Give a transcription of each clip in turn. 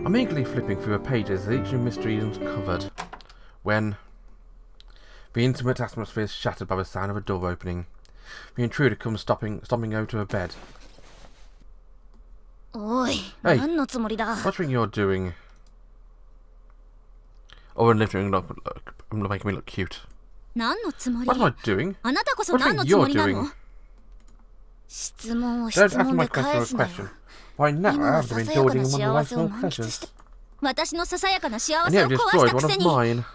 I'm eagerly flipping through the pages as each new mystery is uncovered, when the intimate atmosphere is shattered by the sound of a door opening. The intruder comes stomping over to her bed. Hey, what do you think you're doing? Oh, and lifting up, I'm making me look cute. What am I doing? What do you think you're doing? Don't ask my question with a question. By now I have been indulging in one of life's small pleasures. And yet you destroyed one of mine.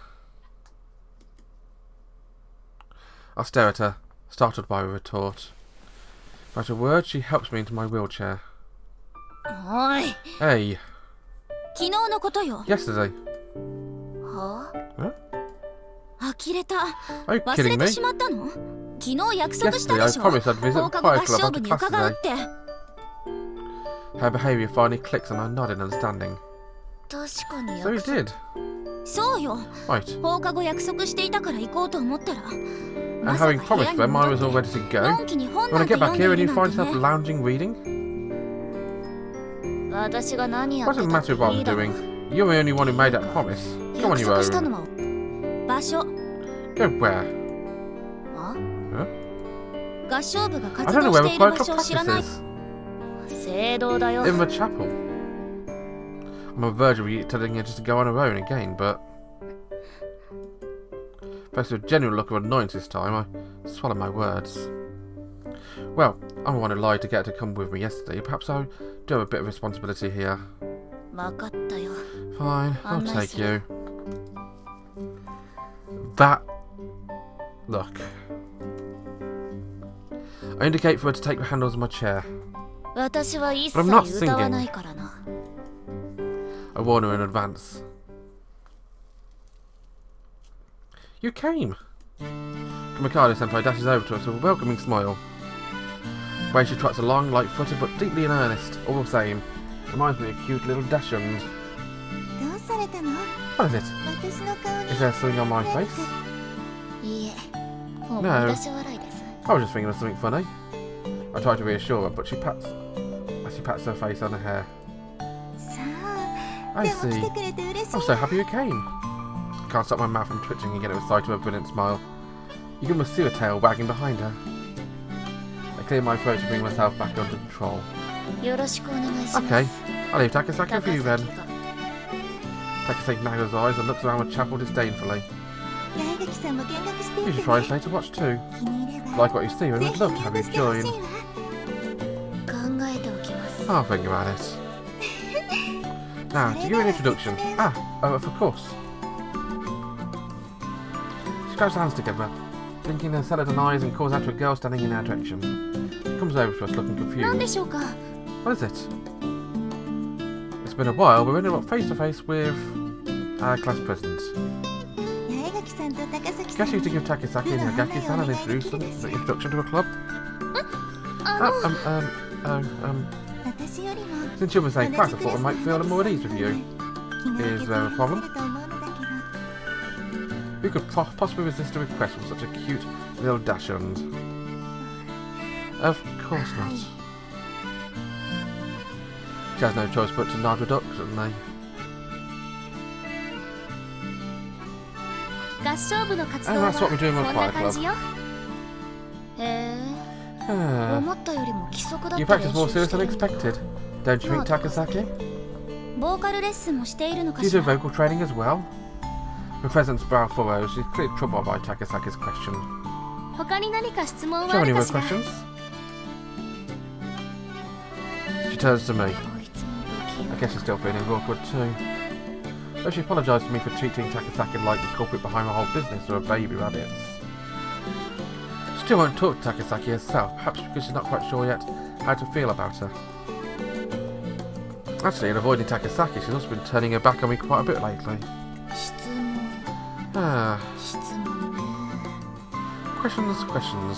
I stare at her, startled by her retort. Without a word, she helps me into my wheelchair. Hey. Yesterday. Huh? Are you kidding me? Yesterday I promised I'd visit the choir club after class today. Her behaviour finally clicks and I nod in understanding. So you did. Right. And having promised them I was all ready to go, when I get back here and you find yourself lounging reading? What does it matter what I'm doing? You're the only one who made that promise. Go on your own. Go where? Huh? I don't know where the choir club practices. In the chapel. I'm on the verge of telling her just to go on her own again, but thanks to a genuine look of annoyance this time, I swallow my words. Well, I'm the one who lied to get her to come with me yesterday. Perhaps I do have a bit of responsibility here. Fine, I'll take you. That... Look. I indicate for her to take the handles of my chair. But I'm not singing. I warn her in advance. You came! Kamikado-senpai dashes over to us with a welcoming smile. The way she trots along, light-footed but deeply in earnest, all the same. Reminds me of cute little Dachshunds. What is it? Is there something on my face? No. I was just thinking of something funny. I try to reassure her, but she pats her face on her hair. I see. I'm so happy you came. I can't stop my mouth from twitching and get at the sight of her brilliant smile. You can almost see her tail wagging behind her. I clear my throat to bring myself back under control. Okay, I'll leave Takasaki for you then. Takasaki naggles her eyes and looks around the chapel disdainfully. You should try and stay to watch too. Like what you see, and I'd love to have you join. I'll think about it. Now, to give you an introduction. Of course. She grabs her hands together, blinking her celadon eyes and calls out to a girl standing in our direction. She comes over to us looking confused. What is it? It's been a while, we're ending up face to face with our class president. Guess you to give Takasaki and Yaegaki-san an introduction to a club? Since you're in the same class, I thought I might feel more at ease with you. Is there a problem? Who could possibly resist a request from such a cute little Dachshund? Of course not. She has no choice but to nod reluctantly. And that's what we're doing on Choir Club. You practice more serious than expected, don't you think, Takasaki? Do you do vocal training as well? The president's brow furrows. She's clearly troubled by Takasaki's question. Do you have any more questions? She turns to me. I guess she's still feeling awkward too. Though she apologised to me for treating Takasaki like the culprit behind the whole business or her baby rabbits. She still won't talk to Takasaki herself, perhaps because she's not quite sure yet how to feel about her. Actually, in avoiding Takasaki, she's also been turning her back on me quite a bit lately. Questions.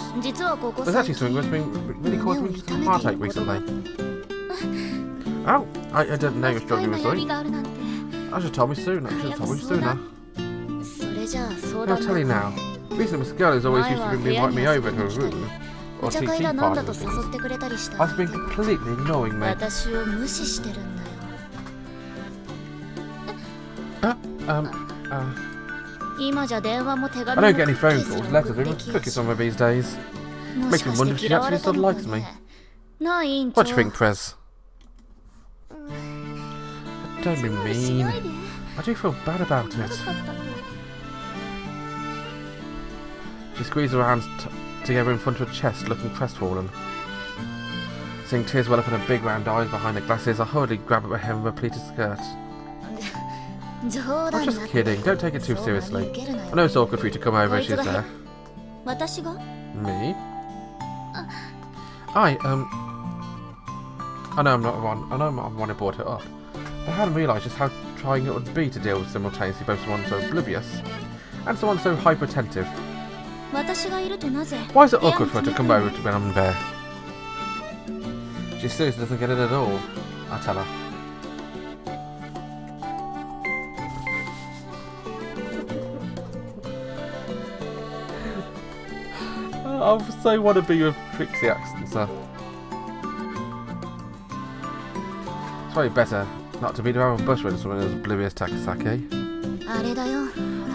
There's actually something that's been really causing me some heartache recently. Oh, I didn't know you were struggling with something. I should have told me sooner. I'll tell you now. Recently, Miss Girl has always used to invite me over to her room, or TT parties and things. Has been completely ignoring me. I don't get any phone calls, letters, even cookies on me these days. Makes me wonder if she actually still likes me. What do you think, Prez? Don't be mean. I do feel bad about it. She squeezed her hands together in front of her chest, looking crestfallen. Seeing tears well up in her big round eyes behind her glasses, I hurriedly grabbed at her hem of her pleated skirt. I'm just kidding, don't take it too seriously. I know it's awkward for you to come over if she's there. Me? I know I'm not the one who brought it up. But I hadn't realised just how trying it would be to deal with simultaneously both someone so oblivious and someone so hyper-attentive. Why is it awkward for her to come over when I'm there? She seriously doesn't get it at all, I tell her. I so want to be with Trixie accent, sir. It's probably better not to beat around with bush when someone is oblivious, Takasaki.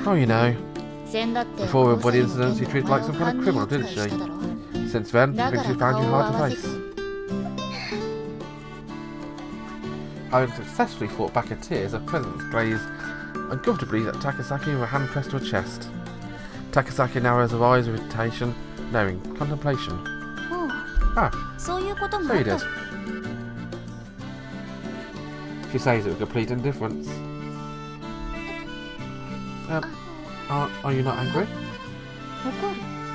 Oh, you know. Before her body incidents, you treated like some kind of criminal, didn't she? Since then, I think she found you hard to face. Having successfully fought back her tears, her presence glazed uncomfortably at Takasaki with her hand pressed to her chest. Takasaki narrows her eyes with irritation, knowing contemplation. Ah, so you did. She says it with complete indifference. Are you not angry?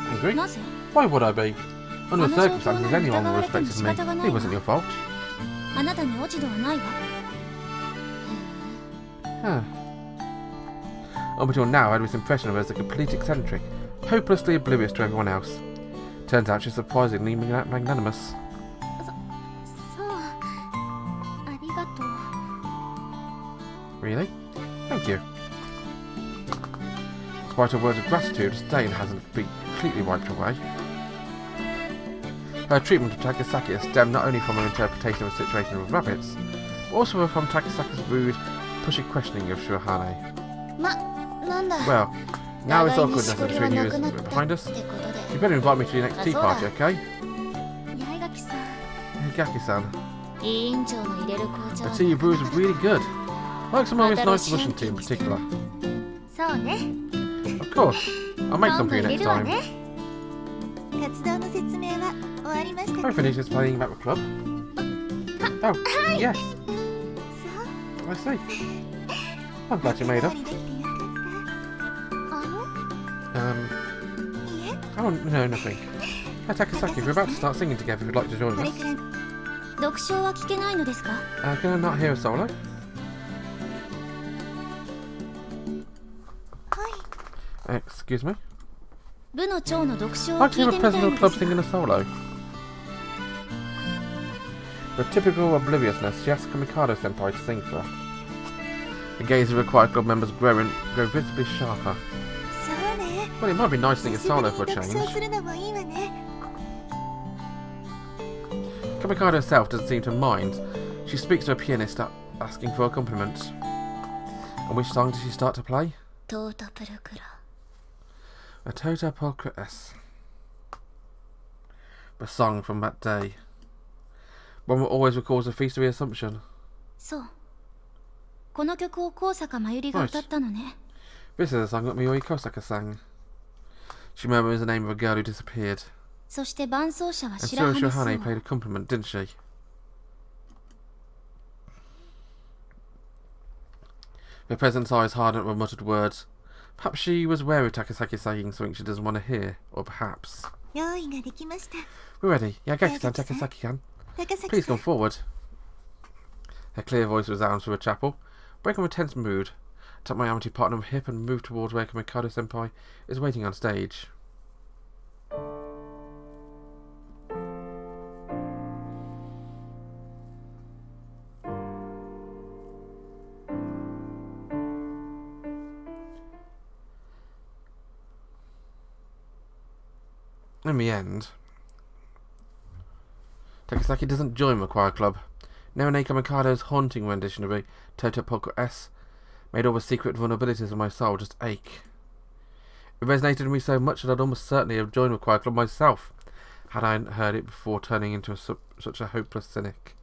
Angry? Why would I be? Under the circumstances, anyone would have respected me. It wasn't your fault. Huh. Up until now, I had this impression of her as a complete eccentric, hopelessly oblivious to everyone else. Turns out she's surprisingly magnanimous. Really? Thank you. Despite her words of gratitude, the stain hasn't been completely wiped away. Her treatment of Takasaki has stemmed not only from her interpretation of the situation with rabbits, but also from Takasaki's rude, pushy questioning of Shirahane. Well, now it's awkwardness between you is behind us. You better invite me to your next tea party, okay? Yaegaki-san. The tea you brew is really good. I like some of this nice Russian tea in particular. Of course. I'll make some for you next time. I finished this playing at the club. Oh, yes. I see. I'm glad you made up. Oh, no, nothing. Takasaki, we're about to start singing together if you'd like to join us. Can I not hear a solo? Excuse me? I'd like to hear a president of the club singing a solo. With typical obliviousness, she asked Mikado-senpai to sing for her. The gaze of required club members grow visibly sharper. Well, it might be nice singing a solo for a change. Mikado herself doesn't seem to mind. She speaks to a pianist asking for accompaniment. And which song does she start to play? A Tota Polka-S. The song from that day. One that always recalls the Feast of the Assumption. Right. This is a song that Yuri Kosaka sang. She murmurs the name of a girl who disappeared. And Suoh Shirahane played accompaniment, didn't she? Her presence eyes hardened with muttered words. Perhaps she was wary of Takasaki saying something she doesn't want to hear, or perhaps... We're ready. Yaegaki-san, Takasaki-san. Please come forward. Her clear voice resounds through the chapel. Breaking a tense mood, I tap my Amitié partner on the hip and move towards where Mikado-senpai is waiting on stage. In the end, Takasaki doesn't join the choir club. Now in Eiko Mikado's haunting rendition of a Tota Polka-S, made all the secret vulnerabilities of my soul just ache. It resonated with me so much that I'd almost certainly have joined the choir club myself, had I heard it before turning into such a hopeless cynic.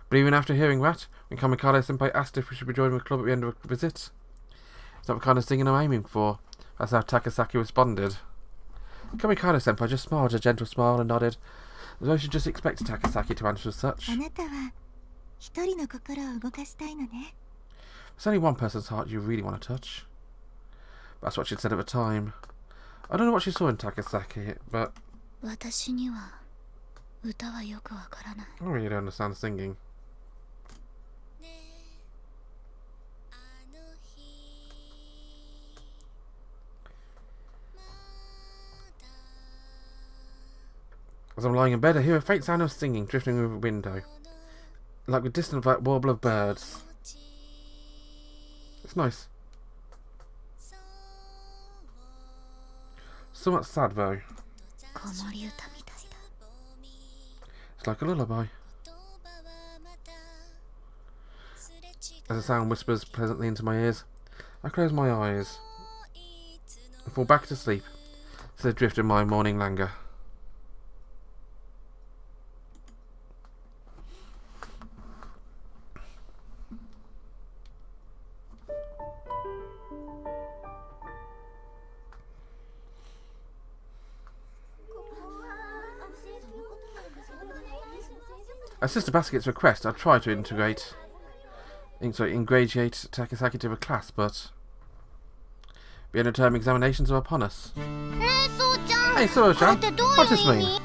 But even after hearing that, when Kamikado-senpai asked if we should be joining the club at the end of the visit, it's not the kind of singing I'm aiming for. That's how Takasaki responded. Kamikado-senpai just smiled a gentle smile and nodded, as though she just expected Takasaki to answer as such. There's only one person's heart you really want to touch. That's what she'd said at the time. I don't know what she saw in Takasaki, but I really don't understand singing. As I'm lying in bed, I hear a faint sound of singing drifting over the window, like the distant warble of birds. It's nice. Somewhat sad though. It's like a lullaby. As the sound whispers pleasantly into my ears, I close my eyes and fall back to sleep to the drift of my morning languor. At Sister Basket's request, I tried to ingratiate Takasaki to the class, but the end of term examinations are upon us. Hey, Suoh-chan, what does this mean?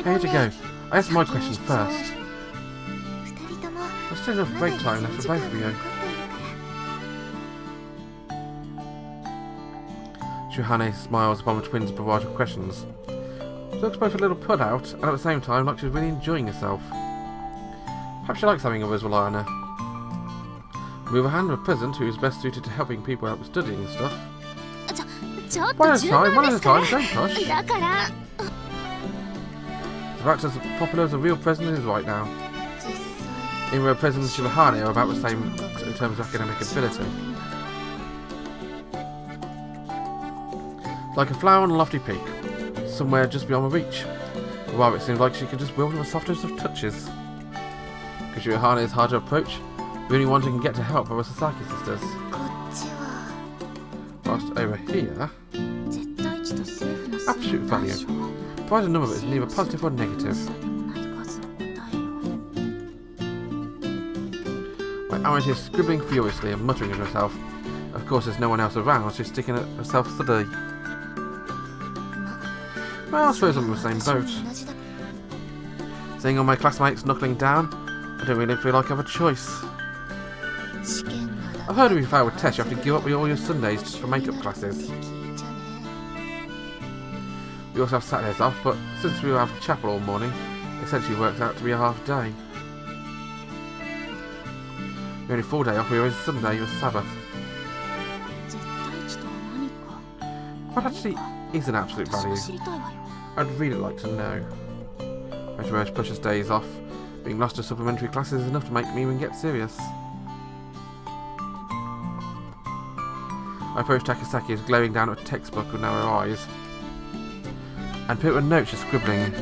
Here to go. I asked my questions first. There's still enough break time left for both of you. Shirahane smiles upon the twins' barrage of questions. She looks both a little put out, and at the same time like she's really enjoying herself. Perhaps she likes having others rely on her. On the other hand, a peasant who is best suited to helping people out with studying and stuff. One at a time, don't push. It's about as popular as a real president is right now. Even though President Shirahane are about the same in terms of academic ability. Like a flower on a lofty peak, somewhere just beyond my reach. But while it seems like she can just wield the softest of touches. Because Shirahane is hard to approach, the only ones who can get to help are the Sasaki sisters. Whilst over here, absolute value. Provide a number that is neither positive or negative. My Amitié is scribbling furiously and muttering to herself. Of course there's no one else around, she's sticking at herself study. Well, I suppose I'm in the same boat. Seeing all my classmates knuckling down, I don't really feel like I have a choice. I've heard if you fail a test you have to give up all your Sundays just for makeup classes. We also have Saturdays off, but since we have chapel all morning, it essentially works out to be a half day. The only full day off we have is Sunday with Sabbath. What actually is an absolute value? I'd really like to know. Most of those precious days off, being lost to supplementary classes is enough to make me even get serious. I approach Takasaki, who's glaring down at a textbook with narrow eyes, and pick up a note she's scribbling.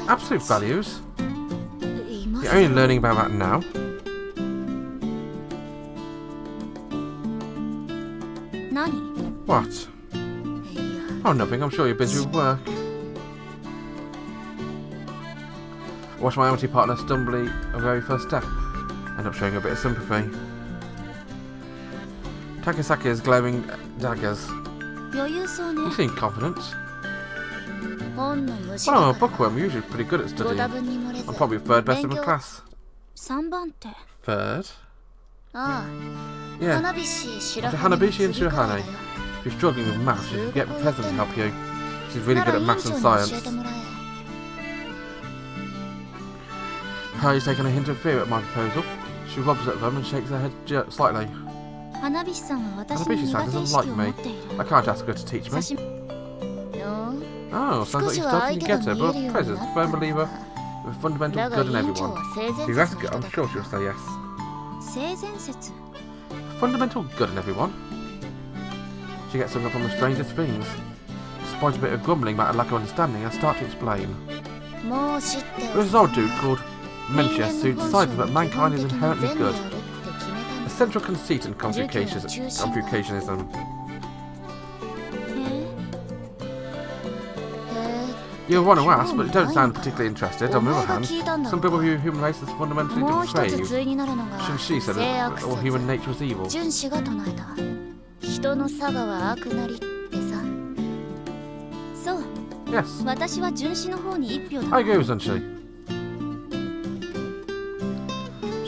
Absolute values? You're only learning about that now. What? Oh, nothing. I'm sure you're busy with work. I watch my Amitié partner stumble a very first step, end up showing a bit of sympathy. Takasaki is glowing daggers. You seem confident. Well, I'm a bookworm. We're usually pretty good at studying. I'm probably third best in my class. Third? Yeah. To Hanabishi and Shirahane. If you're struggling with maths, you can get Professor to help you. She's really good at maths and science. Harry's taken a hint of fear at my proposal. She rubs at them and shakes her head slightly. Hanabishi-san doesn't like me. I can't ask her to teach me. Oh, sounds like you're starting to get her, but Prez is a firm believer with fundamental good in everyone. If you ask her, I'm sure she'll say yes. Fundamental good in everyone? She gets hung up on the strangest things. Despite a bit of grumbling about a lack of understanding, I start to explain. There's an old dude called Mencius who decided that mankind is inherently good. A central conceit in Confucianism. You want to ask, but you don't sound particularly interested. On the other hand, some people view human race as fundamentally depraved. Shun-shi said that all human nature was evil. Yes. I agree with Shun-shi.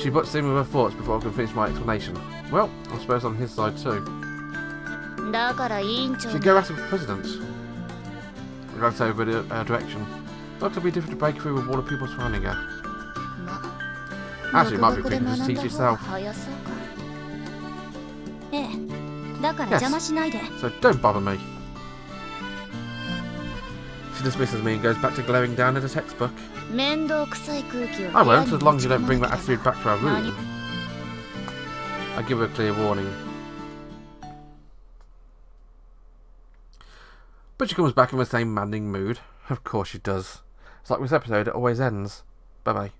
She butts in with her thoughts before I can finish my explanation. Well, I suppose on his side too. She'd go ask the president. I glance over her direction. Looks to be difficult to break through with all the people surrounding her. Actually, it might be quicker to just teach yourself. Yes, so don't bother me. She dismisses me and goes back to glaring down at a textbook. I won't, as long as you don't bring that attitude back to our room. I give her a clear warning. But she comes back in the same maddening mood. Of course she does. It's like this episode, it always ends. Bye bye.